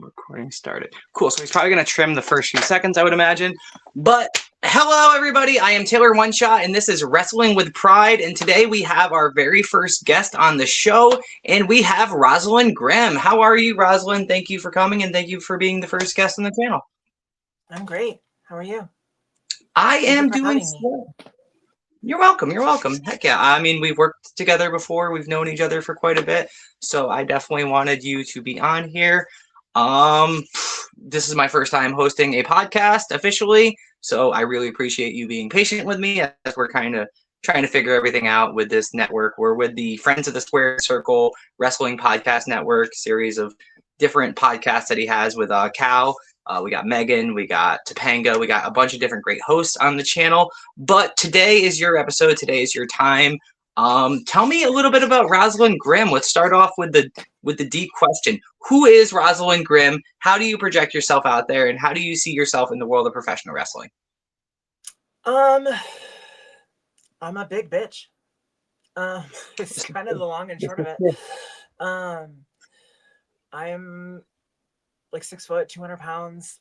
Recording started. Cool. So he's probably going to trim the first few seconds, I would imagine. But hello, everybody. I am Taylor One Shot, and this is Wrestling with Pryde. And today we have our very first guest on the show, and we have Rosaleen Grimm. How are you, Rosaleen? Thank you for coming, and thank you for being the first guest on the channel. I'm great. How are you? I am doing so. You're welcome. You're welcome. Heck yeah. I mean, we've worked together before. We've known each other for quite a bit. So I definitely wanted you to be on here. This is my first time hosting a podcast officially. So I really appreciate you being patient with me as we're kind of trying to figure everything out with this network. We're with the Friends of the Square Circle Wrestling Podcast Network, series of different podcasts that he has with Cal. We got Megan, we got Topanga, we got a bunch of different great hosts on the channel. But today is your episode. Today is your time. Tell me a little bit about Rosaleen Grimm. Let's start off with the deep question. Who is Rosaleen Grimm? How do you project yourself out there, and how do you see yourself in the world of professional wrestling? I'm a big bitch. It's kind of the long and short of it. I'm like 6 foot, 200 pounds.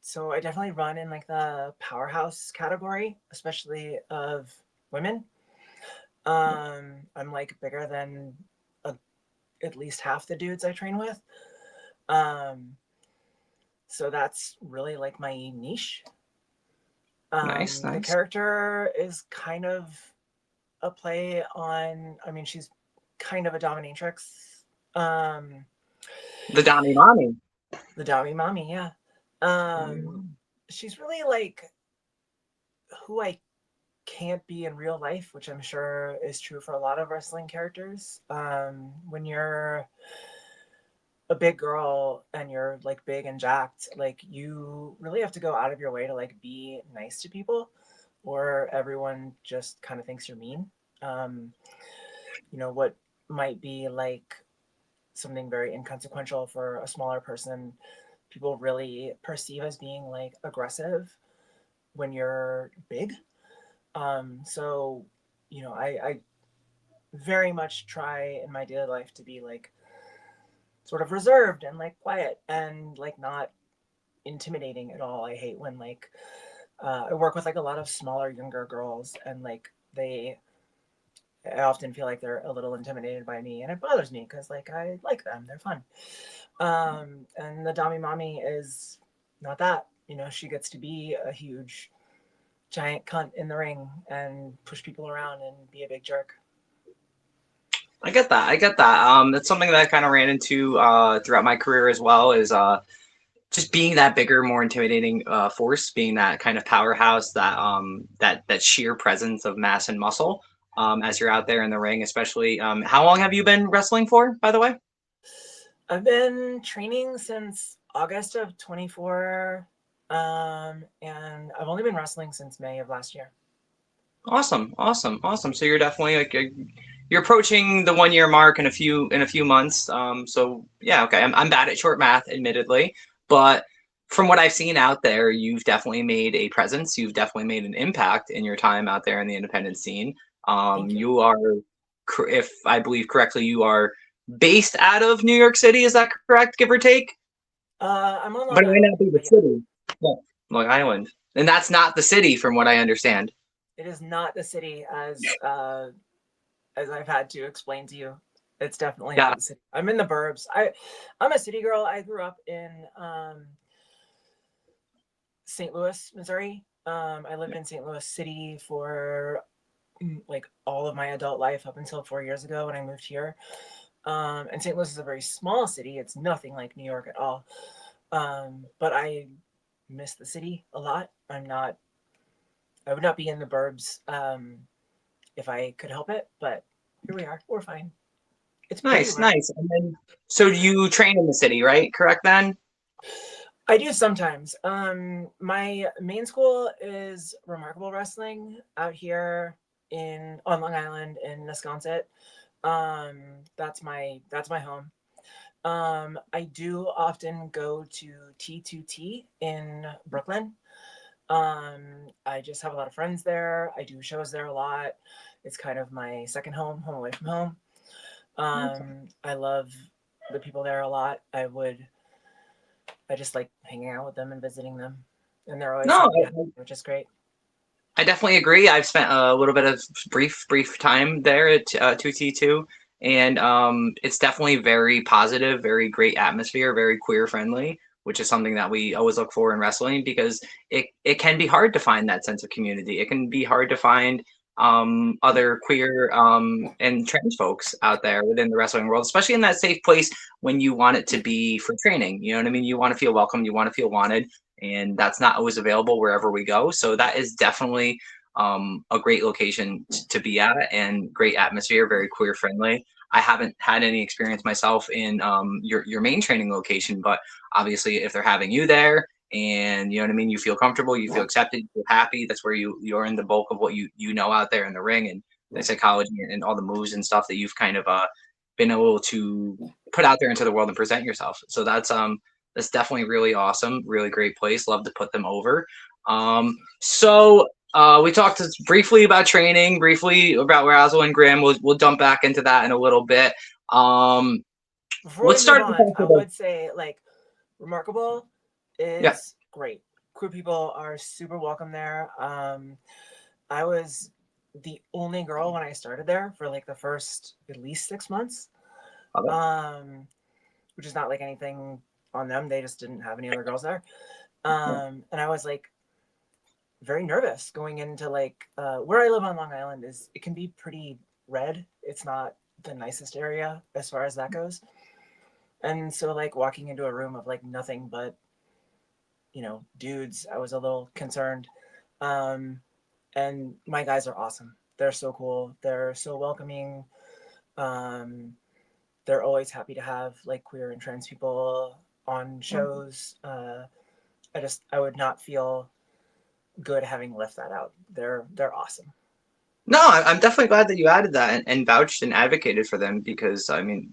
So I definitely run in like the powerhouse category, especially of women. I'm like bigger than at least half the dudes I train with. So that's really like my niche. Nice. The character is kind of a play on, I mean, she's kind of a dominatrix. The Dami Mommy. The Dami Mommy, yeah. She's really like who I can't be in real life, which I'm sure is true for a lot of wrestling characters. When you're a big girl and you're like big and jacked, like you really have to go out of your way to like be nice to people, or everyone just kind of thinks you're mean. You know, what might be like something very inconsequential for a smaller person, people really perceive as being like aggressive when you're big. So, you know, I very much try in my daily life to be like sort of reserved and like quiet and like not intimidating at all. I hate when like I work with like a lot of smaller, younger girls, and like I often feel like they're a little intimidated by me, and it bothers me because like I like them, they're fun. And the Dami Mommy is not that. You know, she gets to be a huge, giant cunt in the ring and push people around and be a big jerk. I get that. That's something that I kind of ran into throughout my career as well, is just being that bigger, more intimidating force, being that kind of powerhouse, that sheer presence of mass and muscle as you're out there in the ring, especially. How long have you been wrestling for, by the way? I've been training since August of 24, and I've only been wrestling since May of last year. Awesome. So you're definitely like you're approaching the 1 year mark in a few months. So yeah, okay. I'm bad at short math, admittedly, but from what I've seen out there, you've definitely made a presence. You've definitely made an impact in your time out there in the independent scene. You are, if I believe correctly, you are based out of New York City. Is that correct, give or take? I'm on Long but it may Island, not be the city. Yeah, Long Island, and that's not the city, from what I understand. It is not the city as I've had to explain to you. It's definitely not the city. I'm in the burbs. I'm a city girl. I grew up in St. Louis, Missouri. I lived in St. Louis City for like all of my adult life up until 4 years ago when I moved here. And St. Louis is a very small city. It's nothing like New York at all. But I miss the city a lot. I would not be in the burbs if I could help it, but here we are. We're fine. It's nice. And then, so you train in the city, right? Correct then? I do sometimes. My main school is Remarkable Wrestling out here on Long Island in Wisconsin. That's my home. I do often go to T2T in Brooklyn. I just have a lot of friends there. I do shows there a lot. It's kind of my second home away from home. I love the people there a lot. I would I just like hanging out with them and visiting them, and they're always No, happy to have me, which is great. I definitely agree. I've spent a little bit of brief time there at 2T2, and it's definitely very positive, very great atmosphere, very queer friendly, which is something that we always look for in wrestling because it can be hard to find that sense of community. It can be hard to find other queer and trans folks out there within the wrestling world, especially in that safe place when you want it to be for training. You know what I mean? You want to feel welcome, you want to feel wanted, and that's not always available wherever we go. So that is definitely a great location to be at and great atmosphere, very queer friendly. I haven't had any experience myself in your main training location, but obviously if they're having you there and you know what I mean, you feel comfortable, you feel accepted, you feel happy. That's where you're in the bulk of what you know out there in the ring and the psychology and all the moves and stuff that you've kind of been able to put out there into the world and present yourself. So that's definitely really awesome, really great place. Love to put them over. We talked briefly about training, briefly about Rosaleen Grimm. We'll jump back into that in a little bit. Before Let's we move start. on, I would say like Remarkable Yeah. is great. Queer people are super welcome there. I was the only girl when I started there for like the first at least 6 months. Which is not like anything on them. They just didn't have any other girls there. And I was like very nervous going into like where I live on Long Island is it can be pretty red. It's not the nicest area as far as that goes. And so like walking into a room of like nothing but, you know, dudes, I was a little concerned. And my guys are awesome. They're so cool. They're so welcoming. They're always happy to have like queer and trans people on shows. I would not feel good having left that out. They're awesome. No, I'm definitely glad that you added that and vouched and advocated for them because I mean,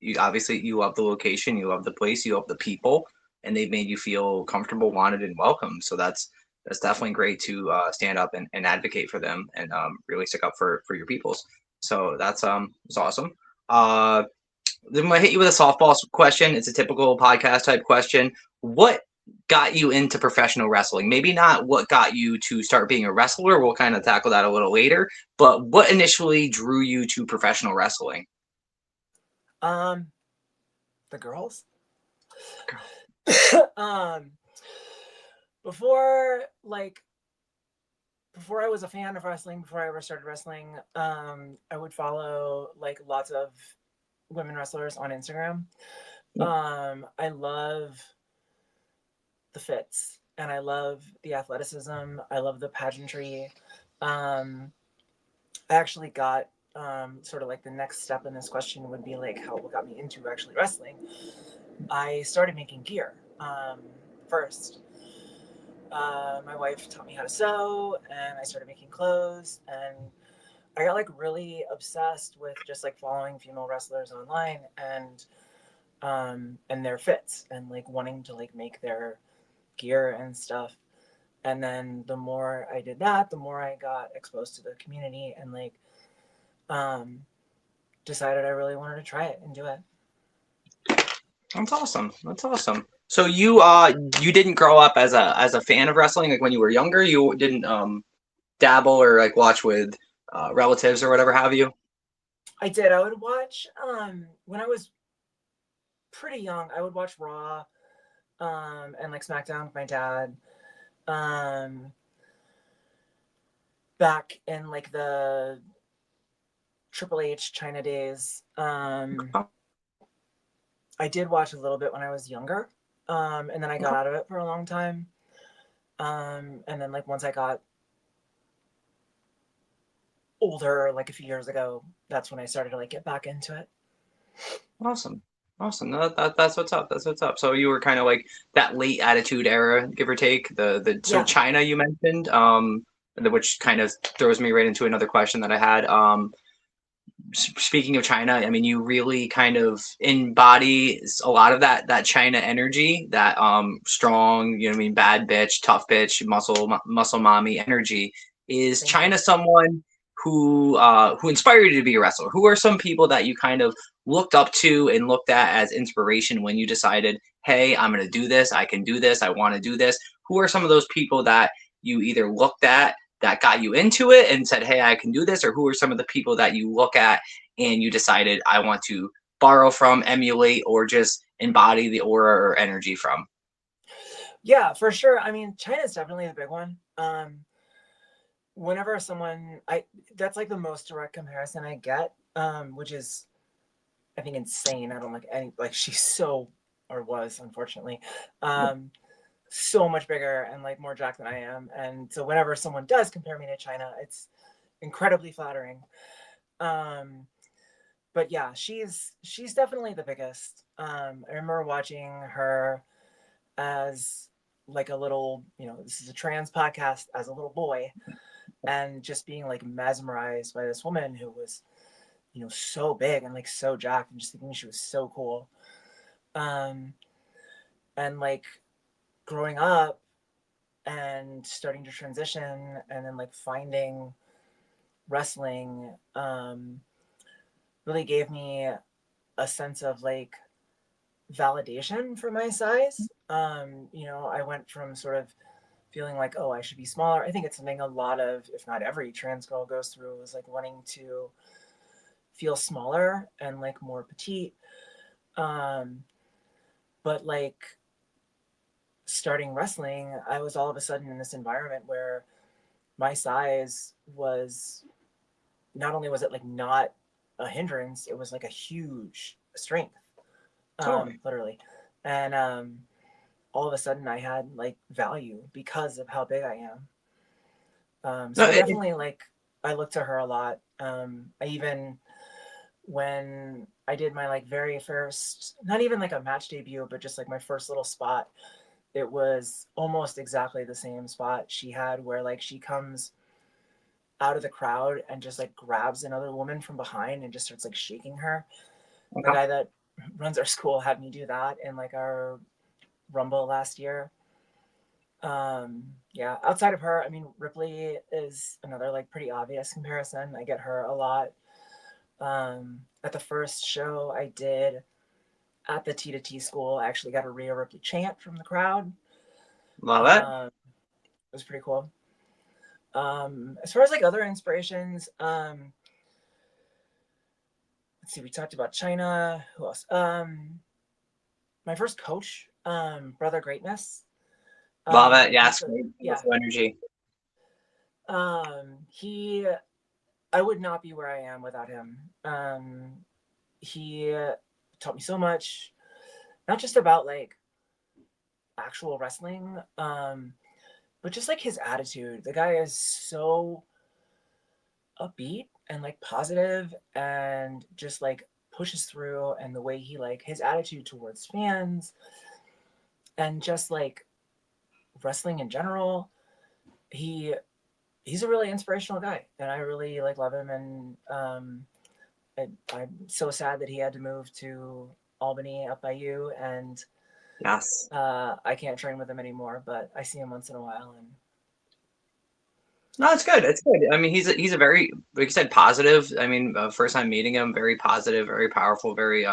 you obviously you love the location, you love the place, you love the people, and they've made you feel comfortable, wanted, and welcome. So that's definitely great to stand up and advocate for them and really stick up for your peoples. So it's awesome. Then I'm gonna hit you with a softball question. It's a typical podcast type question. What got you into professional wrestling? Maybe not what got you to start being a wrestler. We'll kind of tackle that a little later. But what initially drew you to professional wrestling? The girls. um, before like before I was a fan of wrestling, before I ever started wrestling, I would follow like lots of women wrestlers on Instagram. I love the fits and I love the athleticism. I love the pageantry. I actually got sort of like the next step in this question would be like what got me into actually wrestling. I started making gear first. My wife taught me how to sew and I started making clothes and I got like really obsessed with just like following female wrestlers online and their fits and like wanting to like make their gear and stuff. And then the more I did that, the more I got exposed to the community and like decided I really wanted to try it and do it. That's awesome. That's awesome. So you didn't grow up as a fan of wrestling like when you were younger. You didn't dabble or like watch with relatives or whatever have you. I did. I would watch when I was pretty young. I would watch Raw and like SmackDown with my dad. Back in like the Triple H China days. I did watch a little bit when I was younger, and then I got out of it for a long time. And then like once I got older, like a few years ago, that's when I started to like get back into it. Awesome. Awesome. No, that's what's up. That's what's up. So you were kind of like that late attitude era, give or take. So Yeah. China you mentioned, which kind of throws me right into another question that I had. Speaking of China, I mean, you really kind of embody a lot of that China energy, that strong, you know what I mean, bad bitch, tough bitch, muscle mommy energy. Is Thank China you. someone who inspired you to be a wrestler? Who are some people that you kind of looked up to and looked at as inspiration when you decided, hey, I'm going to do this, I can do this, I want to do this? Who are some of those people that you either looked at that got you into it and said, hey, I can do this? Or who are some of the people that you look at and you decided, I want to borrow from, emulate, or just embody the aura or energy from? Yeah, for sure. I mean, China's definitely the big one. Whenever someone, that's like the most direct comparison I get, which is, I think, insane. I don't like any, like, she's so, or was, unfortunately, so much bigger and like more jacked than I am. And so whenever someone does compare me to China, it's incredibly flattering. But yeah, she's definitely the biggest. I remember watching her as like a little, this is a trans podcast, as a little boy, and just being like mesmerized by this woman who was, so big and like so jacked, and just thinking she was so cool. Um, and like growing up and starting to transition and then like finding wrestling, really gave me a sense of like validation for my size. I went from sort of feeling like, oh, I should be smaller. I think it's something a lot of, if not every trans girl goes through, is like wanting to feel smaller and like more petite. Um, but like starting wrestling, I was all of a sudden in this environment where my size was, not only was it like not a hindrance, it was like a huge strength, Totally. literally. And all of a sudden I had like value because of how big I am. No, So I definitely like, I look to her a lot. I even, when I did my like very first, not even like a match debut, but just like my first little spot, it was almost exactly the same spot she had, where like she comes out of the crowd and just like grabs another woman from behind and just starts like shaking her. The okay. guy that runs our school had me do that in like our Rumble last year. Yeah, outside of her, I mean, Ripley is another like pretty obvious comparison. I get her a lot. At the first show I did at the T to T school, I actually got a Rhea Ripley chant from the crowd. Love it. It was pretty cool. As far as like other inspirations, let's see, we talked about China. Who else? My first coach, Brother Greatness. Love it. He's Yes. a, Great. yeah. Beautiful energy. He, I would not be where I am without him. He taught me so much, not just about like actual wrestling, but just like his attitude. The guy is so upbeat and like positive and just like pushes through, and the way he, like, his attitude towards fans and just like wrestling in general, he he's a really inspirational guy, and I really like love him. And I'm so sad that he had to move to Albany up by you, and Yes. I can't train with him anymore, but I see him once in a while. And No, it's good. It's good. I mean, he's a very, like you said, positive. I mean, first time meeting him, very positive, very powerful, very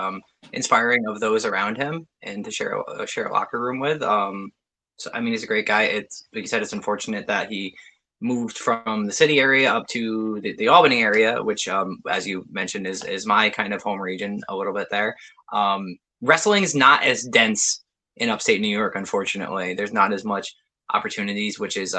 inspiring of those around him, and to share a locker room with. So I mean, he's a great guy. It's like you said, it's unfortunate that he moved from the city area up to the Albany area, which, as you mentioned, is my kind of home region a little bit there. Wrestling is not as dense in upstate New York, unfortunately. There's not as much opportunities, which is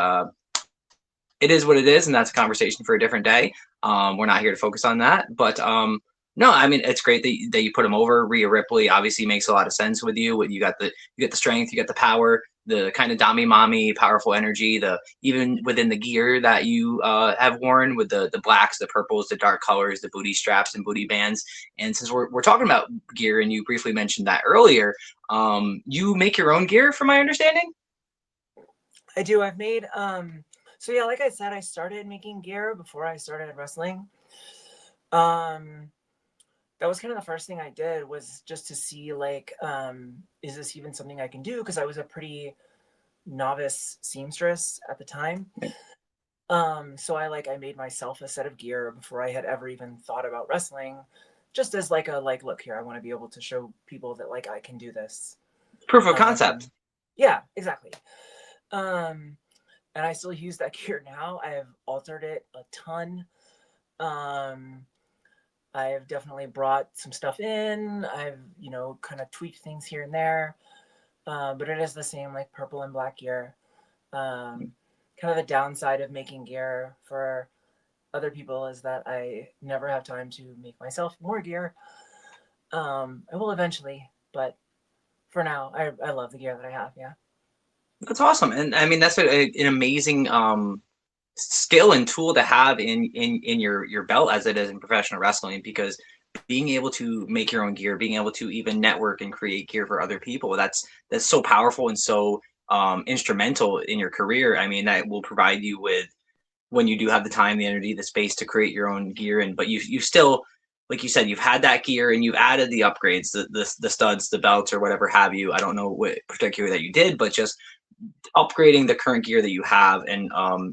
it is what it is, and that's a conversation for a different day. We're not here to focus on that, but no, I mean it's great that you put him over. Rhea Ripley obviously makes a lot of sense with you. You got the strength, you got the power, the kind of dami mommy powerful energy. The even within the gear that you have worn with the blacks, the purples, the dark colors, the booty straps and booty bands. And since we're talking about gear, and you briefly mentioned that earlier, you make your own gear, from my understanding. I do. I've made so yeah, like I said, I started making gear before I started wrestling. Um that was kind of the first thing I did, was just to see like, is this even something I can do? Because I was a pretty novice seamstress at the time. So I made myself a set of gear before I had ever even thought about wrestling, just as like a, like, look here, I want to be able to show people that like I can do this. Proof of concept. Yeah, exactly. And I still use that gear now. I have altered it a ton. I have definitely brought some stuff in. I've, kind of tweaked things here and there. But it is the same, like, purple and black gear. Kind of the downside of making gear for other people is that I never have time to make myself more gear. I will eventually, but for now, I love the gear that I have. Yeah. That's awesome. And I mean, that's an amazing skill and tool to have in your belt as it is in professional wrestling, because being able to make your own gear, being able to even network and create gear for other people, that's so powerful and so instrumental in your career. I mean, that will provide you with, when you do have the time, the energy, the space to create your own gear. And but you still, like you said, you've had that gear and you've added the upgrades, the studs, the belts, or whatever have you. I don't know what particular that you did, but just upgrading the current gear that you have, and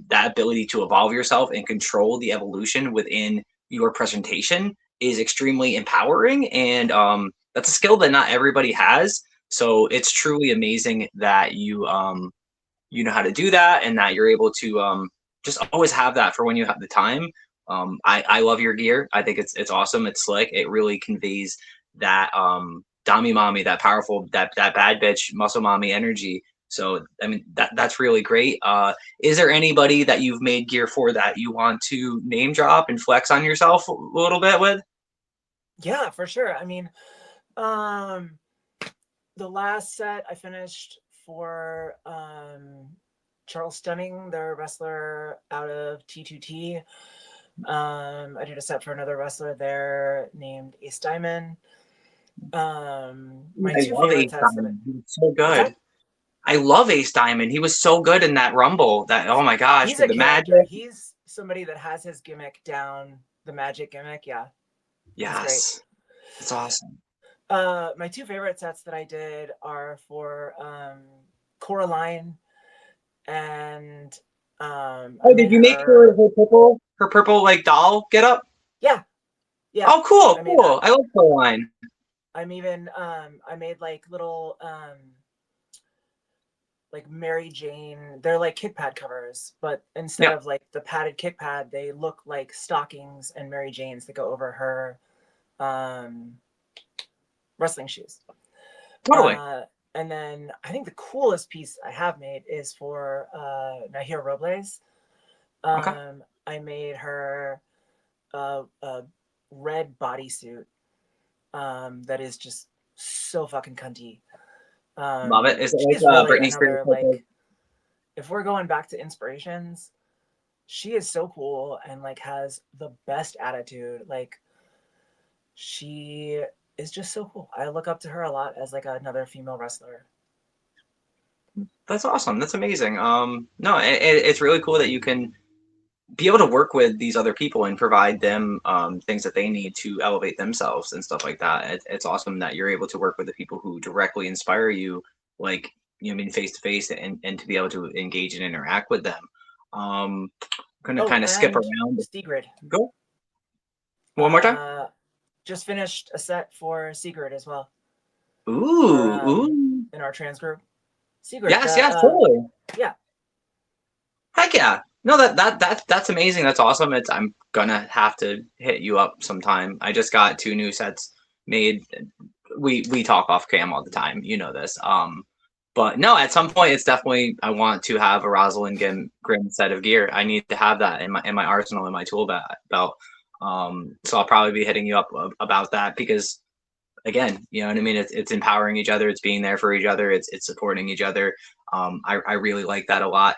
that ability to evolve yourself and control the evolution within your presentation is extremely empowering. And that's a skill that not everybody has. So it's truly amazing that you know how to do that, and that you're able to just always have that for when you have the time. I love your gear. I think it's awesome. It's slick. It really conveys that Dami mommy, that powerful, that bad bitch muscle mommy energy. So I mean, that's really great. Is there anybody that you've made gear for that you want to name drop and flex on yourself a little bit with? Yeah, for sure. I mean, the last set I finished for Charles Stunning, the wrestler out of T2T. I did a set for another wrestler there named Ace Diamond. My I two love favorite Ace sets that Diamond. He was so good. I love Ace Diamond. He was so good in that Rumble. That, oh my gosh, he's with a the character. magic. He's somebody that has his gimmick down, the magic gimmick. Yeah, he's great. Yes, it's awesome. My two favorite sets that I did are for Coraline and Oh, did you make her purple like doll get up? Yeah. Oh, cool, I made cool. that. I love Coraline. I'm even I made like little like Mary Jane. They're like kick pad covers, but instead of like the padded kick pad, they look like stockings and Mary Janes that go over her wrestling shoes. Totally. And then I think the coolest piece I have made is for Nahir Robles. Okay. I made her a red bodysuit that is just so fucking cunty. Love it. Is it She's like really Britney Spears? another, like, if we're going back to inspirations, she is so cool and like has the best attitude. Like, she is just so cool. I look up to her a lot as like another female wrestler. That's awesome. That's amazing. No, it's really cool that you can be able to work with these other people and provide them things that they need to elevate themselves and stuff like that. It's awesome that you're able to work with the people who directly inspire you, like, you know, I mean, face to face, and to be able to engage and interact with them. I'm gonna kind of skip around. Sigrid. Go. One more time. Just finished a set for Sigrid as well. Ooh. In our trans group. Sigrid. Yes, totally. Yeah. Heck yeah. No, that's amazing. That's awesome. I'm gonna have to hit you up sometime. I just got 2 new sets made. We talk off cam all the time. You know this. But no, at some point it's definitely, I want to have a Rosaleen Grimm set of gear. I need to have that in my arsenal, in my tool belt. So I'll probably be hitting you up about that, because again, you know what I mean? It's empowering each other. It's being there for each other. It's supporting each other. I really like that a lot.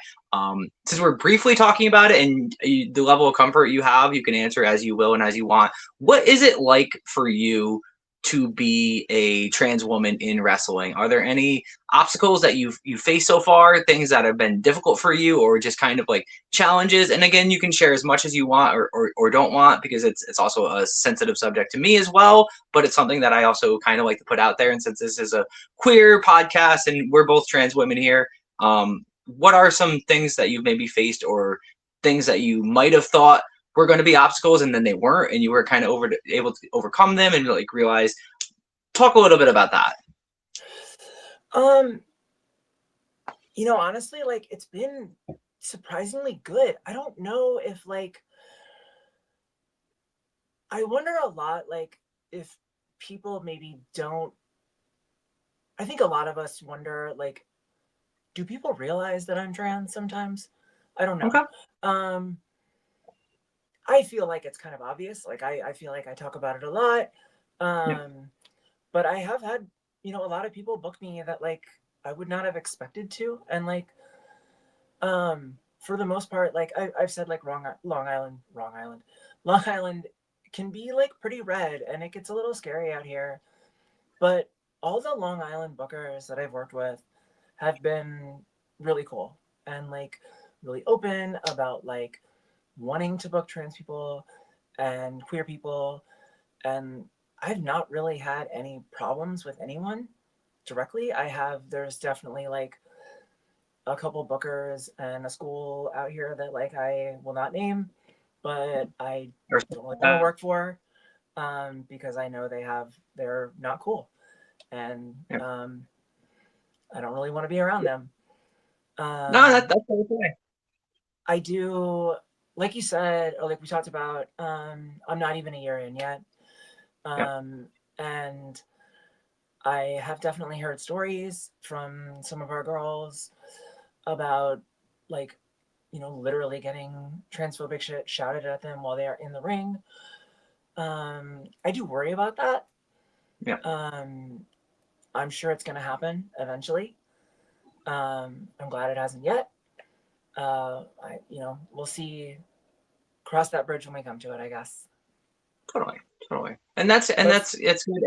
Since we're briefly talking about it, and the level of comfort you have, you can answer as you will and as you want. What is it like for you to be a trans woman in wrestling? Are there any obstacles that you faced so far, things that have been difficult for you, or just kind of like challenges? And again, you can share as much as you want, or don't want, because it's also a sensitive subject to me as well, but it's something that I also kind of like to put out there. And since this is a queer podcast and we're both trans women here, what are some things that you've maybe faced, or things that you might have thought were going to be obstacles and then they weren't, and you were kind of able to overcome them and like realize? Talk a little bit about that. Um, honestly, like it's been surprisingly good. I don't know if like I wonder a lot like if people maybe don't I think a lot of us wonder like do people realize that I'm trans sometimes? I don't know. Okay. Um I feel like it's kind of obvious. Like I feel like I talk about it a lot. Yeah. But I have had, a lot of people book me that like I would not have expected to. And like for the most part, like I've said like Long Island can be like pretty red and it gets a little scary out here. But all the Long Island bookers that I've worked with have been really cool and like really open about like wanting to book trans people and queer people. And I've not really had any problems with anyone directly. There's definitely like a couple bookers and a school out here that like I will not name, but I Or- don't really want to work for because I know they're not cool. And yeah. I don't really want to be around them. No, Um, that's okay. I do, like you said, or like we talked about, I'm not even a year in yet. Yeah. Um, and I have definitely heard stories from some of our girls about like, literally getting transphobic shit shouted at them while they are in the ring. I do worry about that. Yeah. Um, I'm sure it's going to happen eventually. I'm glad it hasn't yet. We'll see. Cross that bridge when we come to it, I guess. Totally. Totally. And But it's good.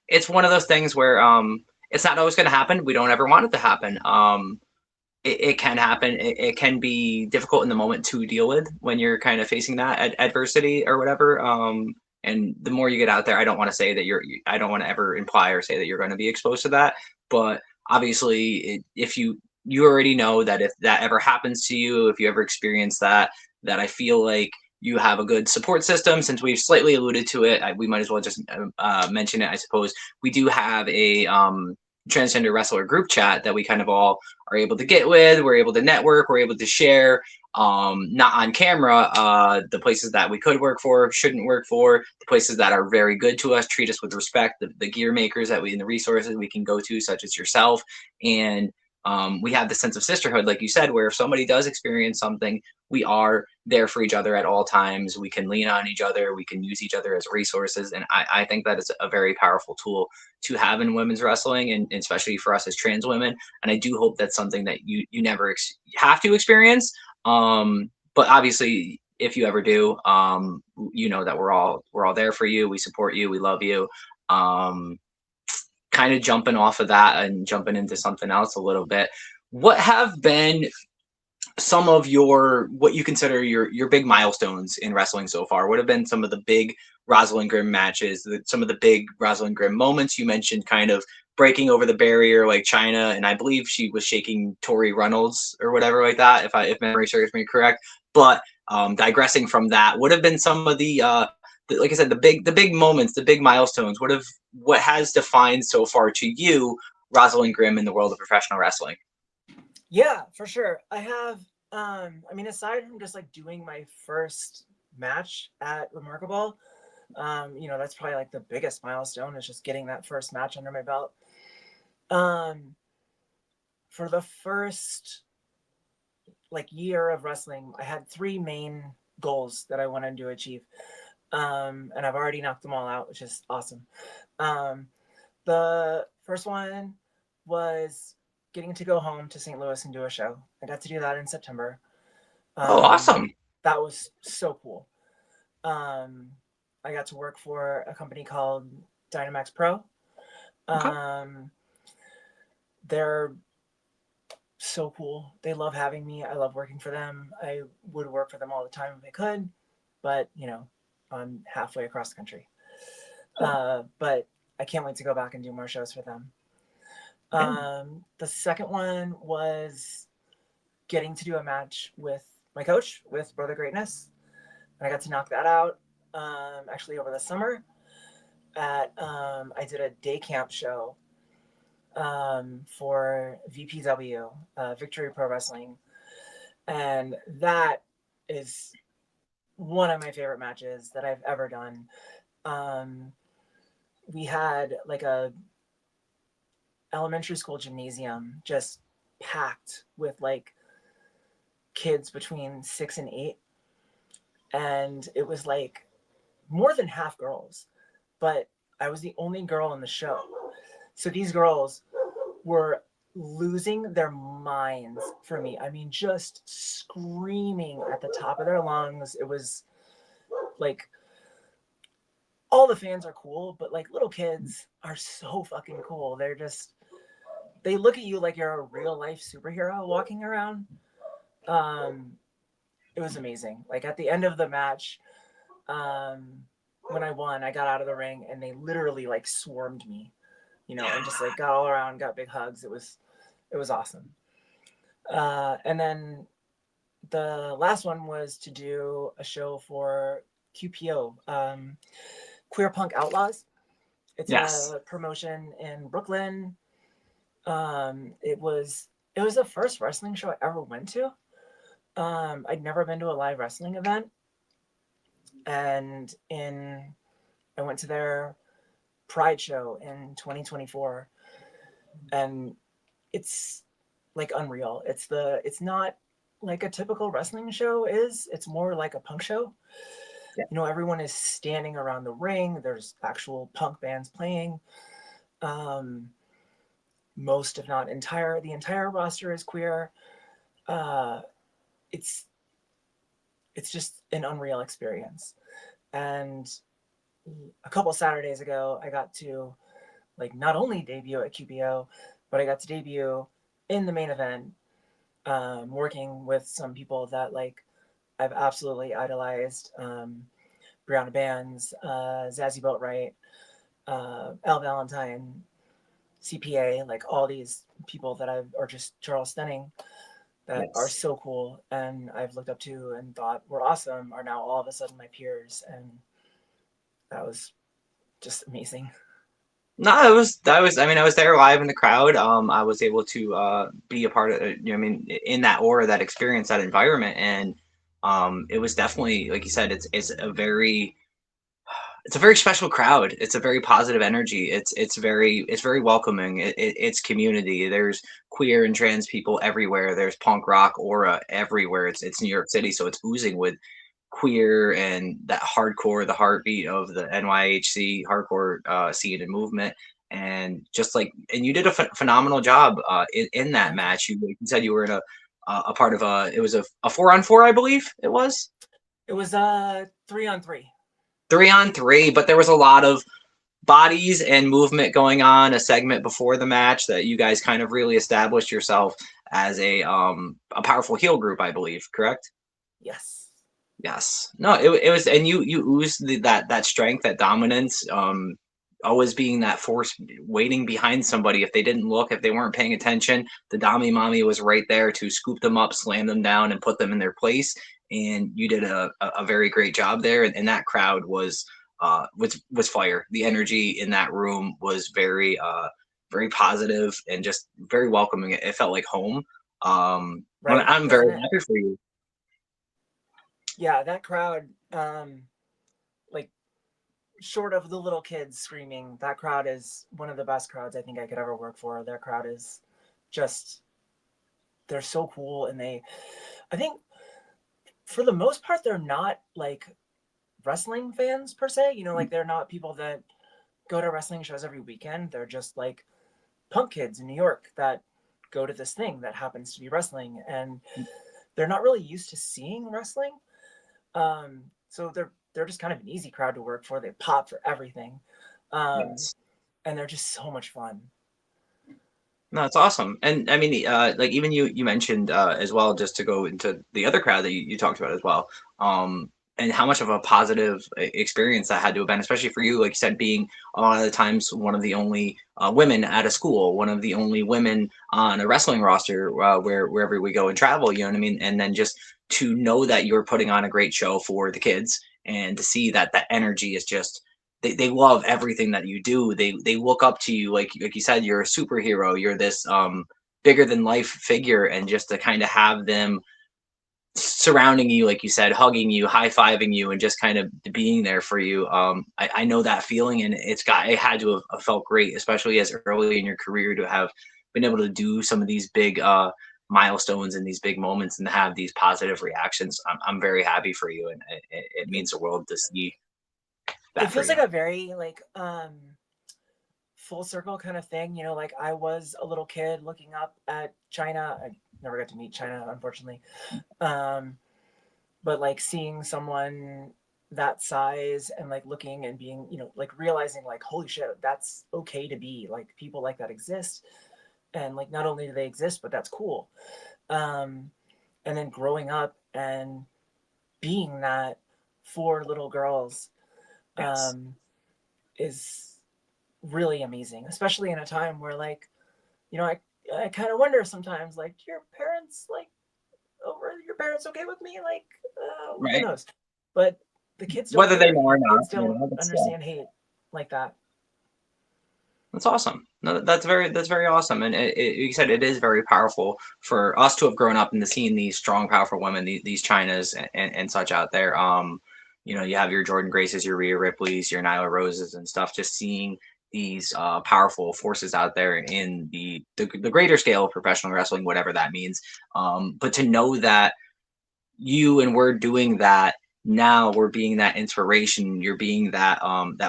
It's one of those things where it's not always going to happen. We don't ever want it to happen. It can happen. It can be difficult in the moment to deal with when you're kind of facing that adversity or whatever. And the more you get out there, I don't want to say that I don't want to ever imply or say that you're going to be exposed to that. But obviously, if you already know that if that ever happens to you, if you ever experience that, that I feel like you have a good support system. Since we've slightly alluded to it, we might as well just mention it. I suppose we do have a transgender wrestler group chat that we kind of all are able to get with. We're able to network. We're able to share. Not on camera. The places that we could work for, shouldn't work for. The places that are very good to us, treat us with respect. The gear makers and the resources we can go to, such as yourself, and we have the sense of sisterhood, like you said, where if somebody does experience something, we are there for each other at all times. We can lean on each other. We can use each other as resources, and I think that is a very powerful tool to have in women's wrestling, and especially for us as trans women. And I do hope that's something that you never have to experience. But obviously, if you ever do, you know that we're all there for you. We support you. We love you. Um, Kind of jumping off of that and jumping into something else a little bit. What have been some of your what you consider your big milestones in wrestling so far? What have been some of the big Rosaleen Grimm matches? Some of the big Rosaleen Grimm moments? You mentioned kind of breaking over the barrier like China, and I believe she was shaking Tori Reynolds or whatever like that, if memory serves me correct. But digressing from that, what have been some of like I said, the big moments, the big milestones? What has defined so far to you Rosaleen Grimm in the world of professional wrestling? yeah, for sure. I have, aside from just like doing my first match at Remarkable, that's probably like the biggest milestone is just getting that first match under my belt. Um, for the first like year of wrestling, I had three main goals that I wanted to achieve. And I've already knocked them all out, which is awesome. Um, the first one was getting to go home to St. Louis and do a show. I got to do that in September. Oh, Um, awesome. that was so cool. Um, I got to work for a company called Dynamax Pro. Okay. Um, they're so cool. They love having me. I love working for them. I would work for them all the time if I could, but I'm halfway across the country. But I can't wait to go back and do more shows for them. Yeah. The second one was getting to do a match with my coach, with Brother Greatness. And I got to knock that out actually over the summer. I did a day camp show for VPW, Victory Pro Wrestling, and that is one of my favorite matches that I've ever done. Um, we had like a elementary school gymnasium just packed with like kids between 6 and 8, and it was like more than half girls, but I was the only girl in the show. So these girls were losing their minds for me. I mean, just screaming at the top of their lungs. It was like all the fans are cool, but like little kids are so fucking cool. They're just, they look at you like you're a real life superhero walking around. Um, it was amazing. Like at the end of the match, um, when I won, I got out of the ring and they literally like swarmed me, you know, and just like got all around, got big hugs. It was awesome. And then the last one was to do a show for QPO, Queer Punk Outlaws. It's Yes. a promotion in Brooklyn. It was the first wrestling show I ever went to. I'd never been to a live wrestling event, and in I went to their Pride show in 2024, and it's like unreal. It's not like a typical wrestling show is. It's more like a punk show. Yeah. You know, everyone is standing around the ring. There's actual punk bands playing. Um, Most, if not the entire roster is queer. Uh, it's it's just an unreal experience. And a couple Saturdays ago, I got to like not only debut at QPO, but I got to debut in the main event, working with some people that like I've absolutely idolized. Brianna Bands, Zazie Boatwright, Al Valentine, CPA, like all these people that or just Charles Stenning, that are Yes. so cool and I've looked up to and thought were awesome are now all of a sudden my peers, and that was just amazing. No, that was I mean, I was there live in the crowd. I was able to be a part of it, you know, I mean, in that aura, that experience, that environment, and it was definitely, like you said, it's a very special crowd. It's a very positive energy. It's very welcoming. It's community. There's queer and trans people everywhere. There's punk rock aura everywhere. It's New York City, so it's oozing with queer and that hardcore, the heartbeat of the NYHC hardcore scene and movement. And just like, and you did a phenomenal job in that Thank you. match. You said you were in a part of it was a 4-on-4, I believe it was. It was 3-on-3. 3-on-3, but there was a lot of bodies and movement going on. A segment before the match that you guys kind of really established yourself as a powerful heel group, I believe. Correct? Yes. Yes. No, it was, and you oozed that strength, that dominance, always being that force waiting behind somebody. If they didn't look, if they weren't paying attention, the Dami Mommy was right there to scoop them up, slam them down, and put them in their place. And you did a very great job there. And that crowd was fire. The energy in that room was very positive and just very welcoming. It felt like home. Right, I'm very doesn't it? happy for you. Yeah, that crowd, like short of the little kids screaming, that crowd is one of the best crowds I think I could ever work for. Their crowd is just, they're so cool, and I think for the most part they're not like wrestling fans per se, you know, like they're not people that go to wrestling shows every weekend. They're just like punk kids in New York that go to this thing that happens to be wrestling, and they're not really used to seeing wrestling. So they're just kind of an easy crowd to work for. They pop for everything, um, Yes. and they're just so much fun. No, it's awesome. And I mean, like even you mentioned as well, just to go into the other crowd that you talked about as well, and how much of a positive experience that had to have been, especially for you, like you said, being a lot of the times one of the only women at a school, one of the only women on a wrestling roster wherever we go and travel, you know what I mean? And then just to know that you're putting on a great show for the kids and to see that that energy is just they love everything that you do. They look up to you, like you said, you're a superhero. You're this bigger than life figure, and just to kind of have them surrounding you, like you said, hugging you, high-fiving you, and just kind of being there for you. I know that feeling, and it had to have felt great, especially as early in your career, to have been able to do some of these big milestones and these big moments and have these positive reactions. I'm very happy for you, and it means the world to see It that for feels you. like a very like full circle kind of thing, you know, like I was a little kid looking up at China. I never got to meet China, unfortunately. Um, but like seeing someone that size and like looking and being, you know, like realizing like, holy shit, that's okay to be, like people like that exist. And like, not only do they exist, but that's cool. Um, and then growing up and being that for little girls Yes. um, is really amazing, especially in a time where like, you know, I kind of wonder sometimes, like, do your parents like, oh, are your parents okay with me? Like, who Right. knows? But the kids don't Whether they care. know or The not, kids don't but still. understand hate like that. That's awesome. No, that's very awesome, and you said it is very powerful for us to have grown up and to seeing these strong, powerful women, these Chinas and such out there. You have your Jordan Graces, your Rhea Ripleys, your Nyla Roses, and stuff. Just seeing these powerful forces out there in the greater scale of professional wrestling, whatever that means. But to know that you and we're doing that now, we're being that inspiration, you're being that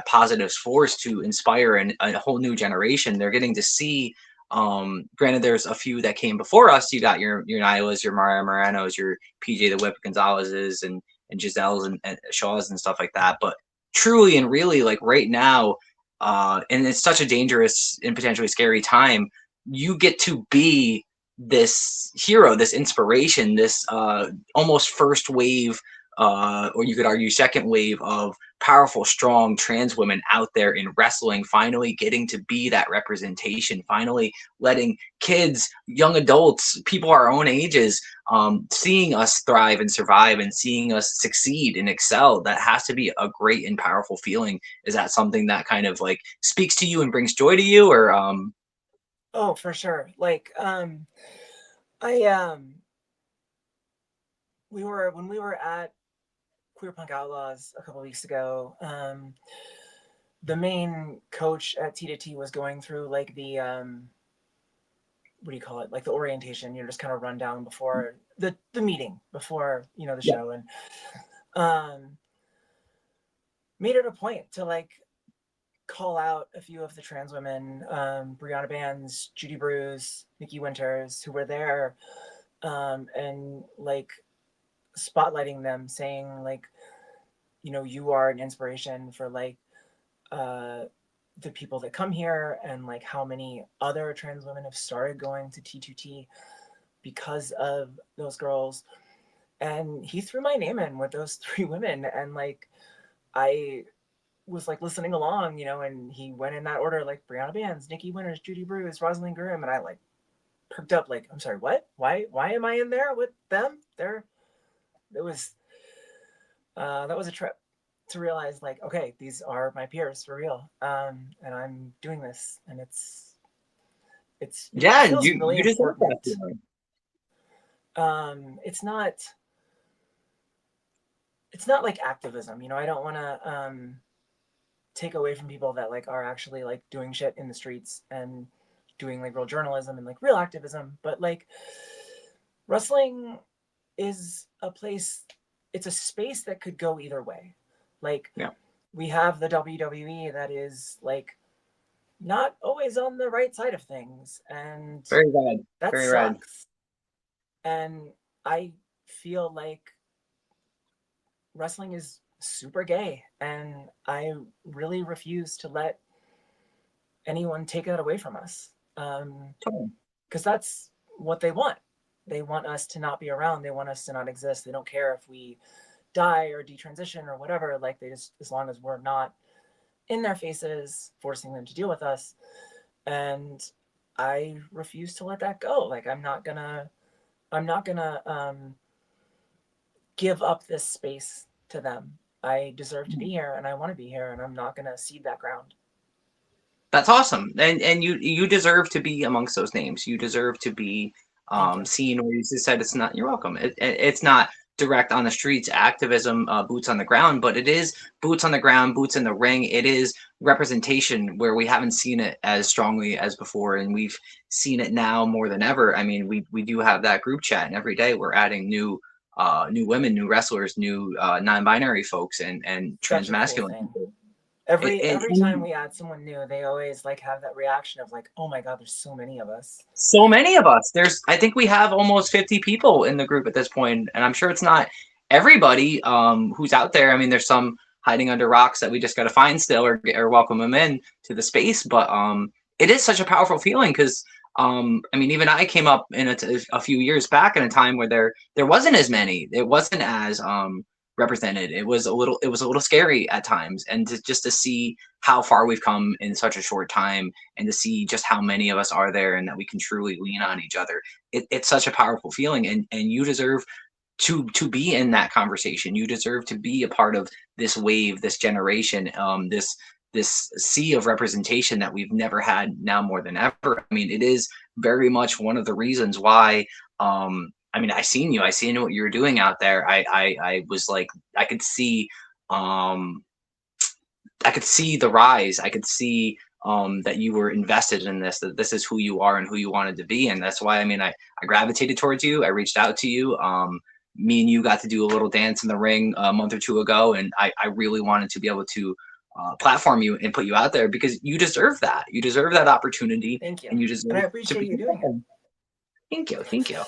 positive force to inspire a whole new generation. They're getting to see, granted there's a few that came before us. You got your Nylas, your Maria Moranos, your PJ the Whip Gonzalez's, and Giselle's and Shaw's and stuff like that, but truly and really, like right now, and it's such a dangerous and potentially scary time, you get to be this hero, this inspiration, this almost first wave, or you could argue second wave of powerful, strong trans women out there in wrestling, finally getting to be that representation, finally letting kids, young adults, people our own ages, seeing us thrive and survive and seeing us succeed and excel. That has to be a great and powerful feeling. Is that something that kind of like speaks to you and brings joy to you, or Oh, for sure. Like, I when we were at Queer Punk Outlaws a couple weeks ago. The main coach at T2T was going through like the what do you call it? Like the orientation, you know, just kind of run down before the meeting, before, you know, the yeah, show, and um made it a point to like call out a few of the trans women, Brianna Bands, Judy Bruce, Nikki Winters, who were there, and like spotlighting them, saying like, you know, you are an inspiration for like uh, the people that come here, and like how many other trans women have started going to T2T because of those girls. And he threw my name in with those three women, and like I was like listening along, you know, and he went in that order, like Brianna Bands, Nikki Winters, Judy Bruce, Rosaleen Grimm, and I like perked up, like, I'm sorry, what? Why am I in there with them? It was that was a trip to realize, like, okay, these are my peers for real, and I'm doing this, and it yeah, feels really you deserve that important. feeling. It's not like activism, you know. I don't want to take away from people that like are actually like doing shit in the streets and doing like real journalism and like real activism, but like wrestling is a place, it's a space that could go either way. Like Yeah, we have the WWE that is like not always on the right side of things, and very red, that very red. sucks. And I feel like wrestling is super gay, and I really refuse to let anyone take that away from us. Totally. Because that's what they want. They want us to not be around. They want us to not exist. They don't care if we die or detransition or whatever. Like they just, as long as we're not in their faces, forcing them to deal with us. And I refuse to let that go. Like I'm not gonna give up this space to them. I deserve to be here and I want to be here, and I'm not going to cede that ground. That's awesome, and you deserve to be amongst those names. You deserve to be Thank you. seen. Where you just said it's not. You're welcome. It's not direct on the streets activism, boots on the ground, but it is boots on the ground, boots in the ring. It is representation where we haven't seen it as strongly as before, and we've seen it now more than ever. I mean, we do have that group chat, and every day we're adding new women, new wrestlers, new non-binary folks, and Such a cool trans-masculine thing. people. Every time we add someone new, they always like have that reaction of like, oh my god, there's so many of us. So many of us. I think we have almost 50 people in the group at this point, and I'm sure it's not everybody who's out there. I mean, there's some hiding under rocks that we just got to find still, or welcome them in to the space. But it is such a powerful feeling because I mean, even I came up in a few years back in a time where there wasn't as many. It wasn't as represented. It was a little scary at times, and just to see how far we've come in such a short time, and to see just how many of us are there and that we can truly lean on each other. It's such a powerful feeling, and you deserve to be in that conversation. You deserve to be a part of this wave, this generation, this sea of representation that we've never had now more than ever. I mean, it is very much one of the reasons why I mean, I seen what you were doing out there. I was like, I could see um I could see the rise. I could see that you were invested in this, that this is who you are and who you wanted to be. And that's why, I mean, I gravitated towards you. I reached out to you. Me and you got to do a little dance in the ring a month or two ago. And I really wanted to be able to platform you and put you out there because you deserve that. You deserve that opportunity, Thank you. and you And I deserve to appreciate be. you doing it. Thank you. Thank you.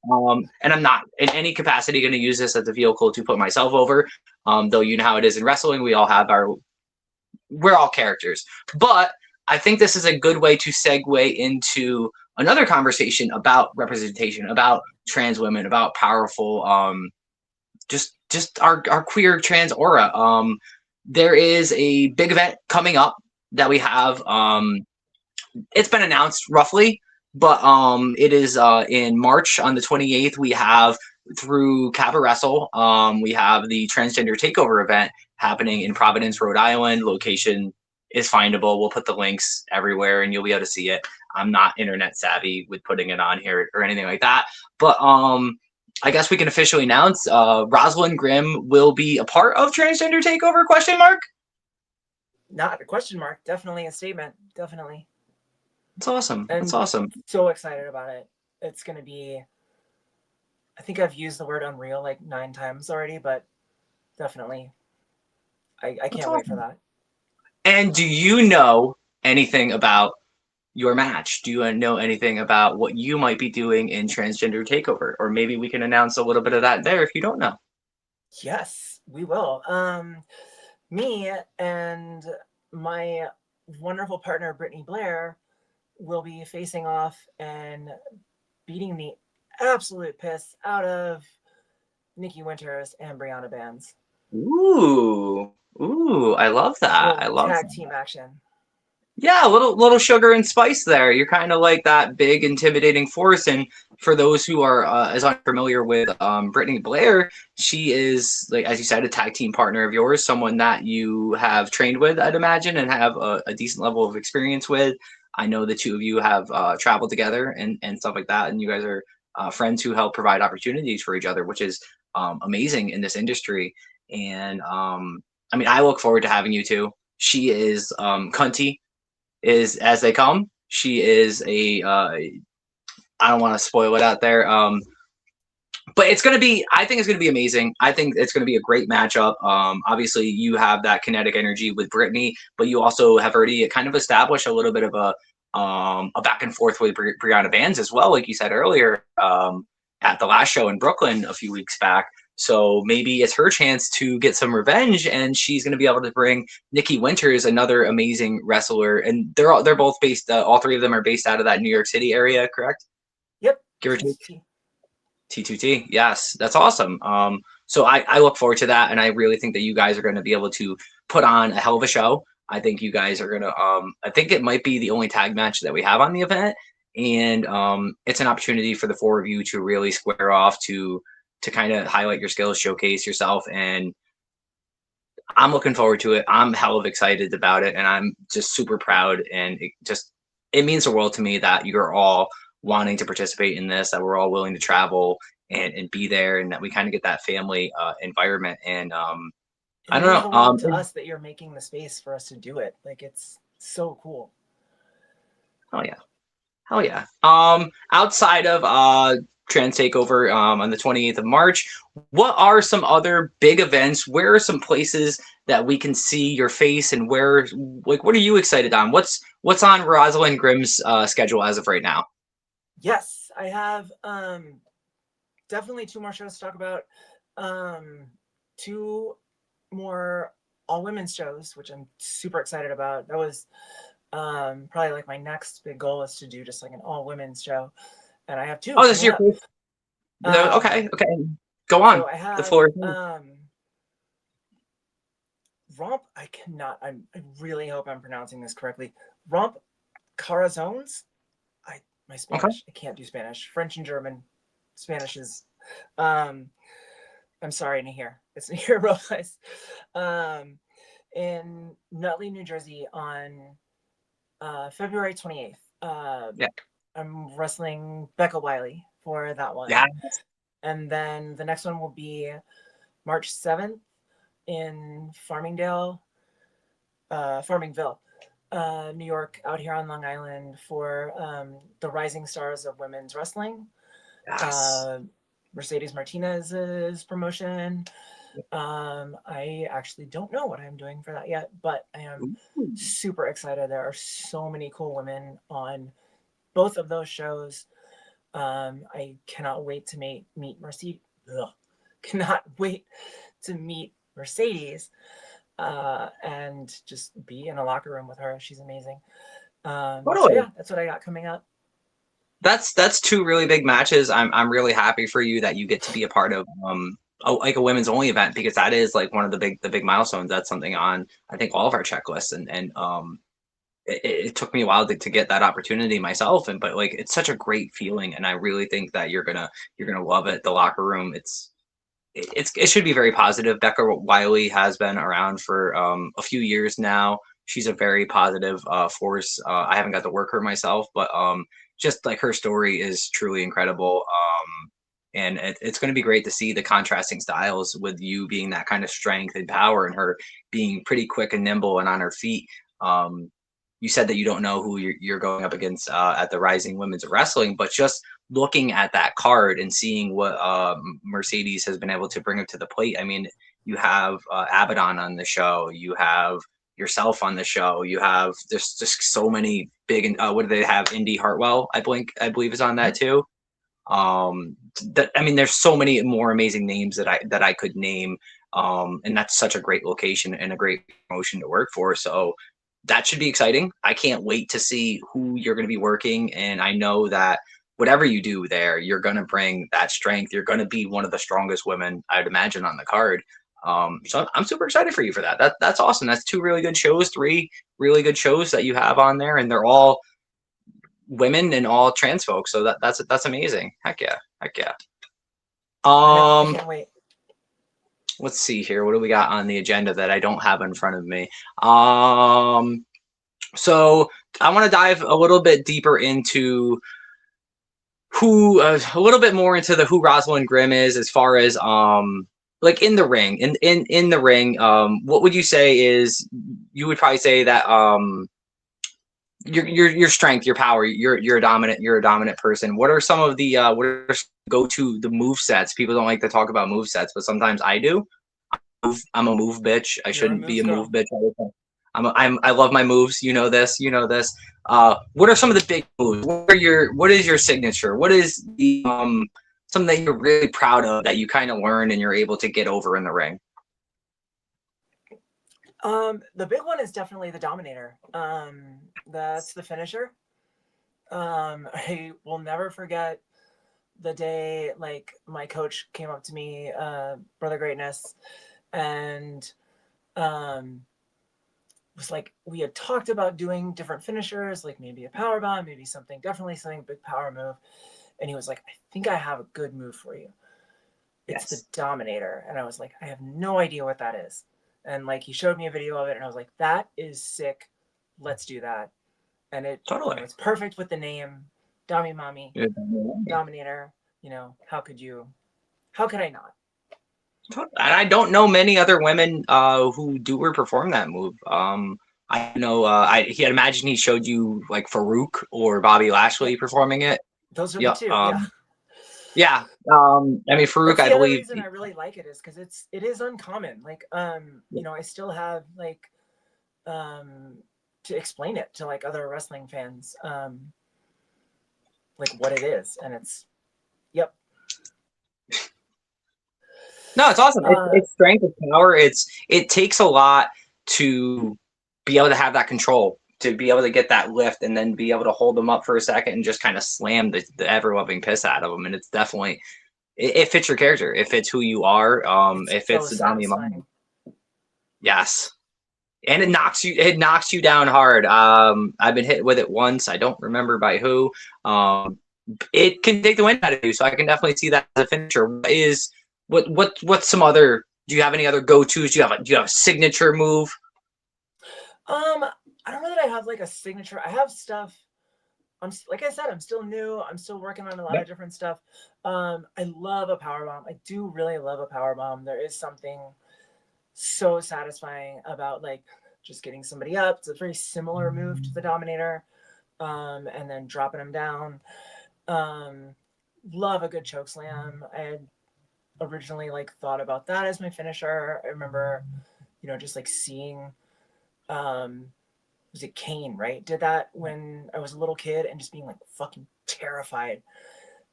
And I'm not in any capacity going to use this as a vehicle to put myself over. Though you know how it is in wrestling, we're all characters. But I think this is a good way to segue into another conversation about representation, about trans women, about powerful, just our queer trans aura. There is a big event coming up that we have. It's been announced roughly, but it is in March on the 28th. We have through Kappa Wrestle, we have the transgender takeover event happening in Providence, Rhode Island. Location is findable. We'll put the links everywhere, and you'll be able to see it. I'm not internet savvy with putting it on here or anything like that, but I guess we can officially announce Rosaleen Grimm will be a part of Transgender Takeover? Question mark. Not a question mark. Definitely a statement. Definitely. That's awesome. And That's awesome. So excited about it. It's going to be, I think I've used the word unreal like 9 times already, but definitely I can't wait for that. And do you know anything about your match? Do you know anything about what you might be doing in Transgender Takeover? Or maybe we can announce a little bit of that there if you don't know. Yes, we will. Me and my wonderful partner, Brittany Blair, will be facing off and beating the absolute piss out of Nikki Winters and Brianna Bands. Ooh, I love that. I love tag that. team action. Yeah, a little sugar and spice there. You're kind of like that big, intimidating force. And for those who are as unfamiliar with Brittany Blair, she is, like as you said, a tag team partner of yours, someone that you have trained with, I'd imagine, and have a decent level of experience with. I know the two of you have traveled together and stuff like that, and you guys are friends who help provide opportunities for each other, which is amazing in this industry. And I mean, I look forward to having you two. She is cunty is as they come. She is a I don't want to spoil it out there. But it's gonna be. I think it's gonna be amazing. I think it's gonna be a great matchup. Obviously, you have that kinetic energy with Brittany, but you also have already kind of established a little bit of a back and forth with Brianna Bands as well, like you said earlier at the last show in Brooklyn a few weeks back. So maybe it's her chance to get some revenge, and she's going to be able to bring Nikki Winters, another amazing wrestler, and they're both based. All three of them are based out of that New York City area, correct? Yep. Give or take. T2T. Yes, that's awesome. So I look forward to that, and I really think that you guys are going to be able to put on a hell of a show. I think you guys are going to. I think it might be the only tag match that we have on the event, and it's an opportunity for the four of you to really square off to kind of highlight your skills, showcase yourself, and I'm looking forward to it. I'm hell of excited about it, and I'm just super proud. And it means the world to me that you're all wanting to participate in this, that we're all willing to travel and be there, and that we kind of get that family environment. And It I don't means know. a lot to us that you're making the space for us to do it. Like, it's so cool. Oh yeah. Hell yeah. Outside of Trans Takeover on the 28th of March, what are some other big events? Where are some places that we can see your face, and where, like, what are you excited on? What's on Rosaleen Grimm's schedule as of right now? Yes, I have definitely 2 more shows to talk about. 2 more all women's shows, which I'm super excited about. That was probably like my next big goal is to do just like an all women's show, and I have 2 Oh, this is coming your up. okay, okay. Go on. So I The have floor. Romp. I really hope I'm pronouncing this correctly. Romp Corazones. My Okay. Spanish. I can't do Spanish. French and German. Spanish is. I'm sorry, Nahir. It's Nahir Robles. In Nutley, New Jersey, on February 28th. Yeah. I'm wrestling Becca Wiley for that one. Yeah. And then the next one will be March 7th in Farmingville, New York, out here on Long Island for the Rising Stars of Women's Wrestling. Yes. Mercedes Martinez's promotion. I actually don't know what I'm doing for that yet, but I am Ooh. super excited. There are so many cool women on both of those shows. I cannot wait to meet Mercedes. Cannot wait to meet Mercedes and just be in a locker room with her. She's amazing. So Totally. yeah, that's what I got coming up. That's 2 really big matches. I'm really happy for you that you get to be a part of like a women's only event, because that is like one of the big milestones. That's something on, I think, all of our checklists, and it took me a while to get that opportunity myself, and but like it's such a great feeling, and I really think that you're gonna love it. The locker room, it should be very positive. Becca Wiley has been around for a few years now. She's a very positive force. I haven't got to work her myself, but just like her story is truly incredible. And it's going to be great to see the contrasting styles, with you being that kind of strength and power, and her being pretty quick and nimble and on her feet. You said that you don't know who you're going up against at the Rising Women's Wrestling, but just looking at that card and seeing what Mercedes has been able to bring up to the plate. I mean, you have Abaddon on the show, you have yourself on the show, you have just so many big, and what do they have? Indy Hartwell, I believe is on that too. That, I mean, there's so many more amazing names that I could name, and that's such a great location and a great promotion to work for. So that should be exciting. I can't wait to see who you're going to be working, and I know that whatever you do there, you're going to bring that strength. You're going to be one of the strongest women, I'd imagine, on the card. So I'm super excited for you for that. That's awesome. That's 2 really good shows, 3 really good shows that you have on there, and they're all women and all trans folks. So that's amazing. Heck yeah, heck yeah. I can't wait. Let's see here. What do we got on the agenda that I don't have in front of me? So I want to dive a little bit deeper into who, a little bit more into the who Rosaleen Grimm is, as far as like in the ring. In the ring, what would you say is, you would probably say that your strength, your power, you're a dominant person. What are some of the what are go to the move sets? People don't like to talk about move sets, but sometimes I do. I'm a move bitch. I You're a shouldn't be moves a move girl. bitch all the time. I love my moves. You know this. You know this. What are some of the big moves? What is your signature? What is the something that you're really proud of that you kind of learned and you're able to get over in the ring? The big one is definitely the Dominator. That's the finisher. I will never forget the day like my coach came up to me, Brother Greatness, and was like, we had talked about doing different finishers, like maybe a power bomb, maybe definitely something big power move. And he was like, I think I have a good move for you. It's the Yes. Dominator. And I was like, I have no idea what that is. And like he showed me a video of it, and I was like, that is sick. Let's do that. And it, you know, Totally. it's perfect with the name Dami Mommy, Yeah. Dominator. You know, how could I not? And I don't know many other women who do or perform that move. I know he had imagined he showed you like Farouk or Bobby Yeah, Lashley performing it. those are the Yep. two. Yeah. Yeah. I mean Farouk, That's I the other believe. reason I really like it is because it is uncommon. Like, you know, I still have like to explain it to like other wrestling fans, like what it is, and it's yep. No, it's awesome. Uh, It's strength, it's power. It takes a lot to be able to have that control, to be able to get that lift, and then be able to hold them up for a second and just kind of slam the ever loving piss out of them. And it's definitely it fits your character. It fits who you are. it's It so fits the Dami Mom. satisfying. Yes. And it knocks you down hard. I've been hit with it once. I don't remember by who. It can take the wind out of you, so I can definitely see that as a finisher. What's some other? Do you have any other go tos? Do you have a signature move? I don't know that I have like a signature. I have stuff. Like I said, I'm still new. I'm still working on a lot Yep. of different stuff. I love a power bomb. I do really love a power bomb. There is something so satisfying about like just getting somebody up. It's a very similar move to the Dominator, and then dropping them down. Um, love a good choke slam. I had originally like thought about that as my finisher. I remember, you know, just like seeing, was it Kane, right? Did that when I was a little kid and just being like fucking terrified.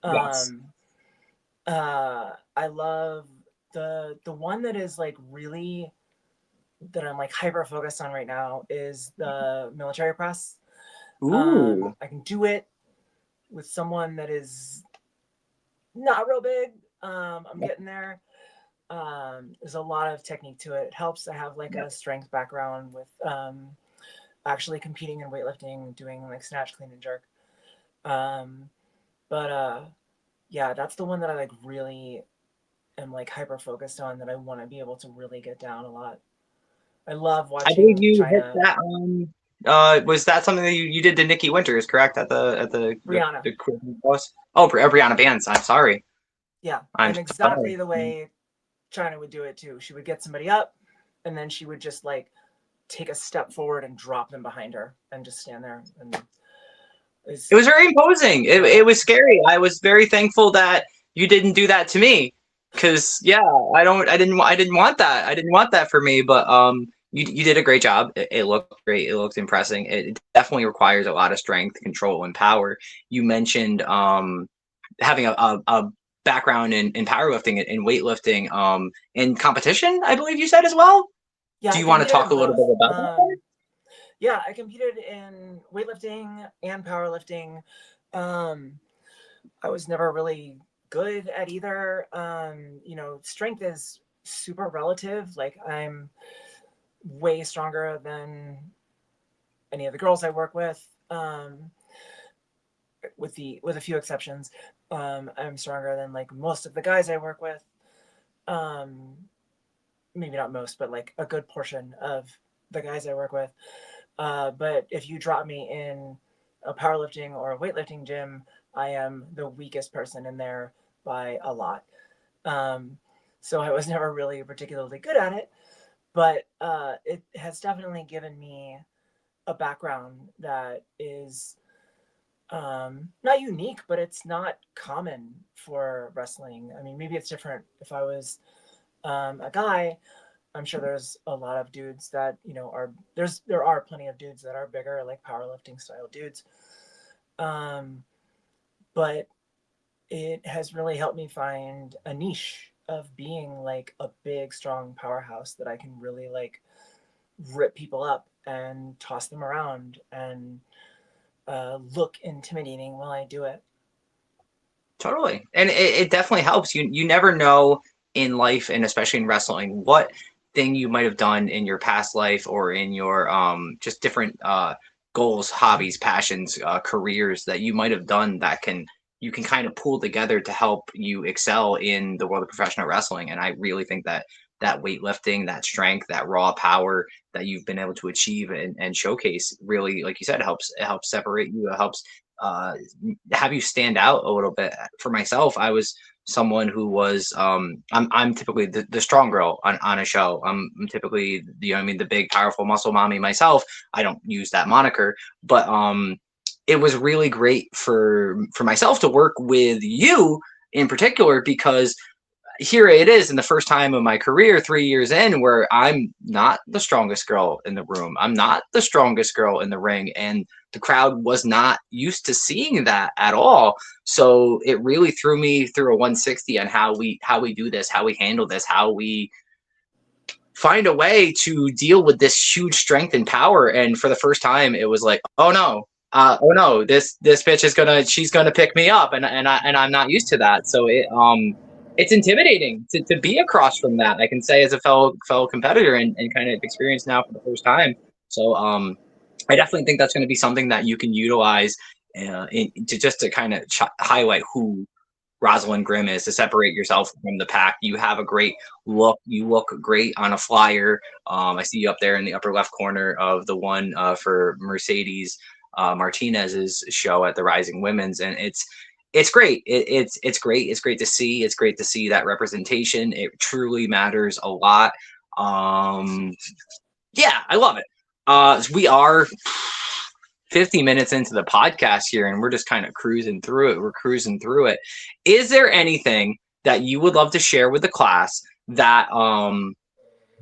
Yes. Um, I love the one that is like really that I'm like hyper focused on right now is the military press. Ooh. I can do it with someone that is not real big. I'm getting there. There's a lot of technique to it. It helps to have like a strength background with actually competing in weightlifting, doing like snatch, clean, and jerk. Um, but yeah, that's the one that I like really am like hyper focused on that I want to be able to really get down a lot. I love I believe watching you hit China, that. Was that something that you did to Nikki Winters? Correct at Brianna. the post? Oh, Brianna Bands. I'm sorry. Yeah, I'm and sorry. exactly the way China would do it too. She would get somebody up, and then she would just like take a step forward and drop them behind her, and just stand there. And It was very imposing. It was scary. I was very thankful that you didn't do that to me, because yeah, I didn't want that. I didn't want that for me. But you did a great job. It looked great. It looked impressive. It definitely requires a lot of strength, control, and power. You mentioned having a background in powerlifting and weightlifting in competition. I believe you said as well. yeah, Do I you want to competed talk in a little both. bit about that? Yeah, I competed in weightlifting and powerlifting. Um, I was never really good at either. You know, strength is super relative. Like I'm way stronger than any of the girls I work with a few exceptions. I'm stronger than like most of the guys I work with. Um, maybe not most, but like a good portion of the guys I work with. But if you drop me in a powerlifting or a weightlifting gym, I am the weakest person in there by a lot. Um, so I was never really particularly good at it, but it has definitely given me a background that is not unique, but it's not common for wrestling. I mean, maybe it's different if I was a guy. I'm sure there's a lot of dudes that you know are there are plenty of dudes that are bigger, like powerlifting style dudes. Um, but it has really helped me find a niche of being like a big, strong powerhouse that I can really like rip people up and toss them around and look intimidating while I do it. Totally. And it definitely helps. You never know in life, and especially in wrestling, what thing you might have done in your past life or in your just different goals, hobbies, passions, careers that you might have done that you can kind of pull together to help you excel in the world of professional wrestling. And I really think that that weightlifting, that strength, that raw power that you've been able to achieve and showcase really, like you said, it helps separate you. It helps uh, have you stand out a little bit. For myself, I was someone who was I'm typically the strong girl on a show. I'm typically the big powerful muscle mommy myself. I don't use that moniker, but it was really great for myself to work with you in particular, because here it is in the first time of my career, 3 years in, where I'm not the strongest girl in the room. I'm not the strongest girl in the ring. And the crowd was not used to seeing that at all. So it really threw me through a 160 on how we do this, how we handle this, how we find a way to deal with this huge strength and power. And for the first time, it was like, oh no, this bitch she's gonna pick me up, and I'm not used to that. So it's intimidating to be across from that. I can say as a fellow competitor and kind of experience now for the first time. So I definitely think that's going to be something that you can utilize to kind of highlight who Rosaleen Grimm is, to separate yourself from the pack. You have a great look. You look great on a flyer. I see you up there in the upper left corner of the one for Mercedes Martinez's show at the Rising Women's, and it's great. It's great. It's great to see. It's great to see that representation. It truly matters a lot. Yeah, I love it. We are 50 minutes into the podcast here, and we're just kind of cruising through it. We're cruising through it. Is there anything that you would love to share with the class that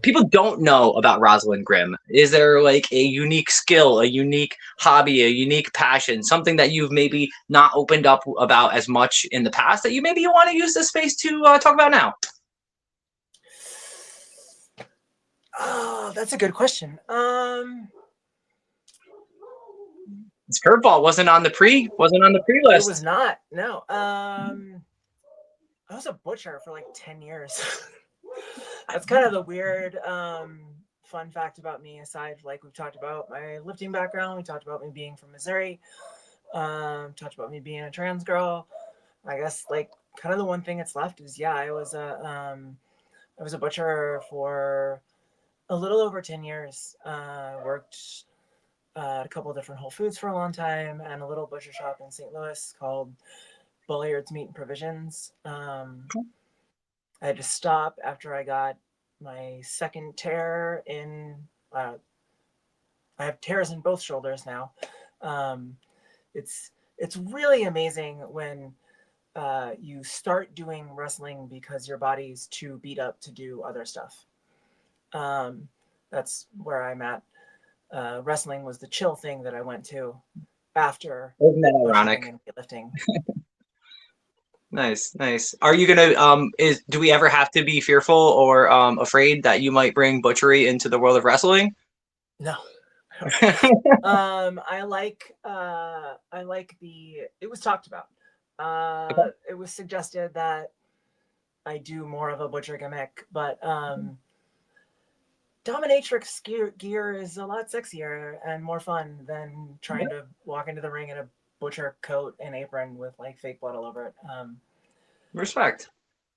people don't know about Rosaleen Grimm? Is there like a unique skill, a unique hobby, a unique passion, something that you've maybe not opened up about as much in the past that you want to use this space to talk about now? Oh, that's a good question. This curveball wasn't on the pre list. It was not. No. I was a butcher for like 10 years. That's kind of the weird fun fact about me. Aside, like we've talked about my lifting background, we talked about me being from Missouri, talked about me being a trans girl. I guess like kind of the one thing that's left is I was a butcher for a little over 10 years. Worked at a couple of different Whole Foods for a long time, and a little butcher shop in St. Louis called Bulliard's Meat and Provisions. I had to stop after I got my second tear in. I have tears in both shoulders now. It's really amazing when you start doing wrestling because your body's too beat up to do other stuff. That's where I'm at. Wrestling was the chill thing that I went to after. Isn't that ironic? And weightlifting. Nice. Are you gonna do we ever have to be fearful or afraid that you might bring butchery into the world of wrestling? No. I like it was talked about. Okay. It was suggested that I do more of a butcher gimmick, but dominatrix gear is a lot sexier and more fun than trying to walk into the ring in a butcher coat and apron with like fake blood all over it. Respect.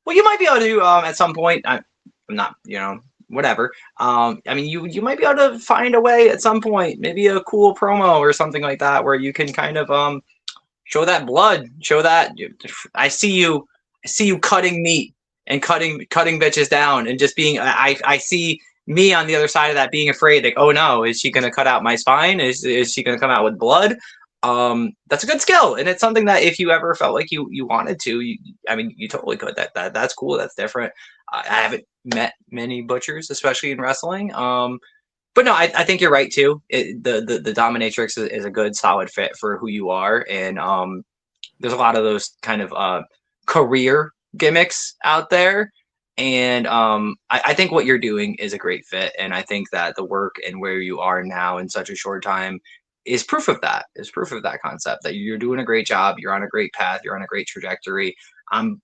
Well, you might be able to at some point. I'm not, whatever. I mean, you might be able to find a way at some point, maybe a cool promo or something like that, where you can kind of show that blood, show that. I see you cutting meat and cutting bitches down, and just being. I see me on the other side of that being afraid, like, oh no, is she gonna cut out my spine? Is she gonna come out with blood? That's a good skill, and it's something that if you ever felt like you wanted to, you totally could. That's cool. That's different. I haven't met many butchers, especially in wrestling. But no, I think you're right too. The dominatrix is a good solid fit for who you are, and there's a lot of those kind of career gimmicks out there. And I think what you're doing is a great fit, and I think that the work and where you are now in such a short time is proof of that. Is proof of that concept that you're doing a great job. You're on a great path. You're on a great trajectory. I'm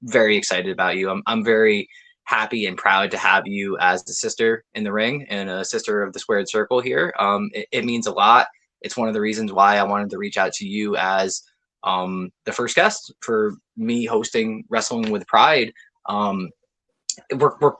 very excited about you. I'm very happy and proud to have you as a sister in the ring and a sister of the squared circle here. It means a lot. It's one of the reasons why I wanted to reach out to you as the first guest for me hosting Wrestling with Pryde.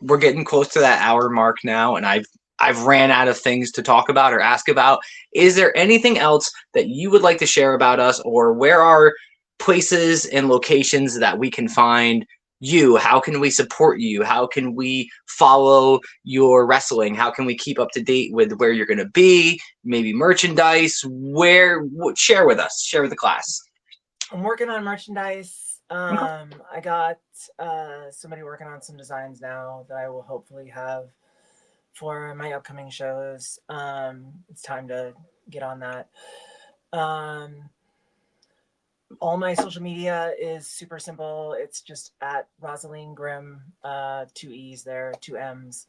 we're getting close to that hour mark now, and I've ran out of things to talk about or ask about. Is there anything else that you would like to share about us, or where are places and locations that we can find you? How can we support you? How can we follow your wrestling? How can we keep up to date with where you're going to be? Maybe merchandise. Share with us. Share with the class. I'm working on merchandise. Okay. I got somebody working on some designs now that I will hopefully have for my upcoming shows. It's time to get on that. All my social media is super simple. It's just at Rosaleen Grimm, 2 E's there, 2 M's.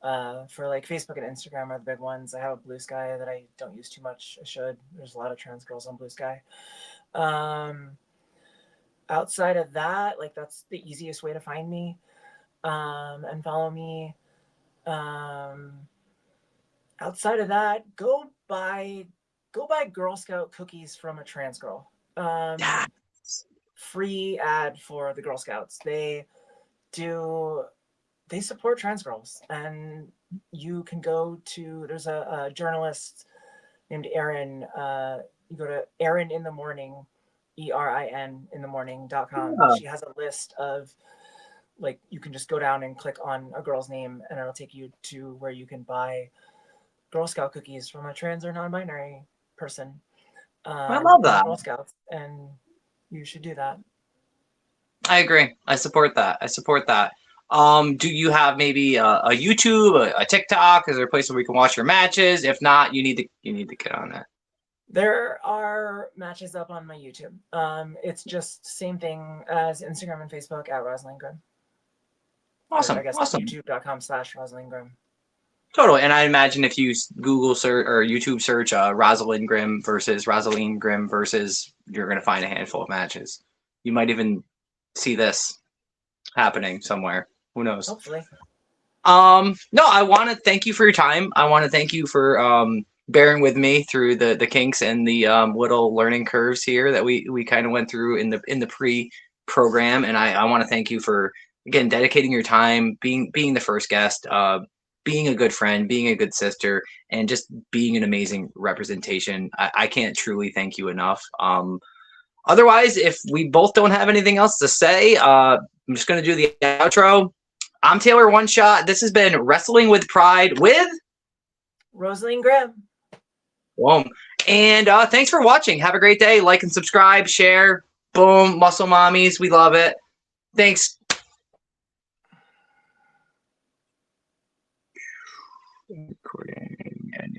For like Facebook and Instagram are the big ones. I have a Blue Sky that I don't use too much. I should. There's a lot of trans girls on Blue Sky. Outside of that, like that's the easiest way to find me and follow me. Outside of that, go buy Girl Scout cookies from a trans girl. Free ad for the Girl Scouts. They support trans girls, and you can go to, there's a journalist named Erin. You go to Erin in the Morning, ERIN in the morning.com. Yeah. She has a list of, like, you can just go down and click on a girl's name and it'll take you to where you can buy Girl Scout cookies from a trans or non-binary person. I love that. Girl Scouts, and you should do that. I agree. I support that. Do you have maybe a YouTube, a TikTok? Is there a place where we can watch your matches? If not, you need to get on that. There are matches up on my YouTube. It's just same thing as Instagram and Facebook at Rosaleen Grimm. Awesome. Or I guess Awesome. youtube.com/Rosaleen Grimm. Totally. And I imagine if you Google search or YouTube search Rosaleen Grimm versus Rosaleen Grimm versus, you're going to find a handful of matches. You might even see this happening somewhere. Who knows? Hopefully. No, I want to thank you for your time. I want to thank you for bearing with me through the kinks and the little learning curves here that we kind of went through in the pre-program. And I want to thank you for, again, dedicating your time, being the first guest, being a good friend, being a good sister, and just being an amazing representation. I can't truly thank you enough. Otherwise, if we both don't have anything else to say, I'm just going to do the outro. I'm Taylor One Shot. This has been Wrestling with Pryde with Rosaleen Grimm. Boom. And thanks for watching. Have a great day. Like and subscribe, share. Boom. Muscle Mommies. We love it. Thanks.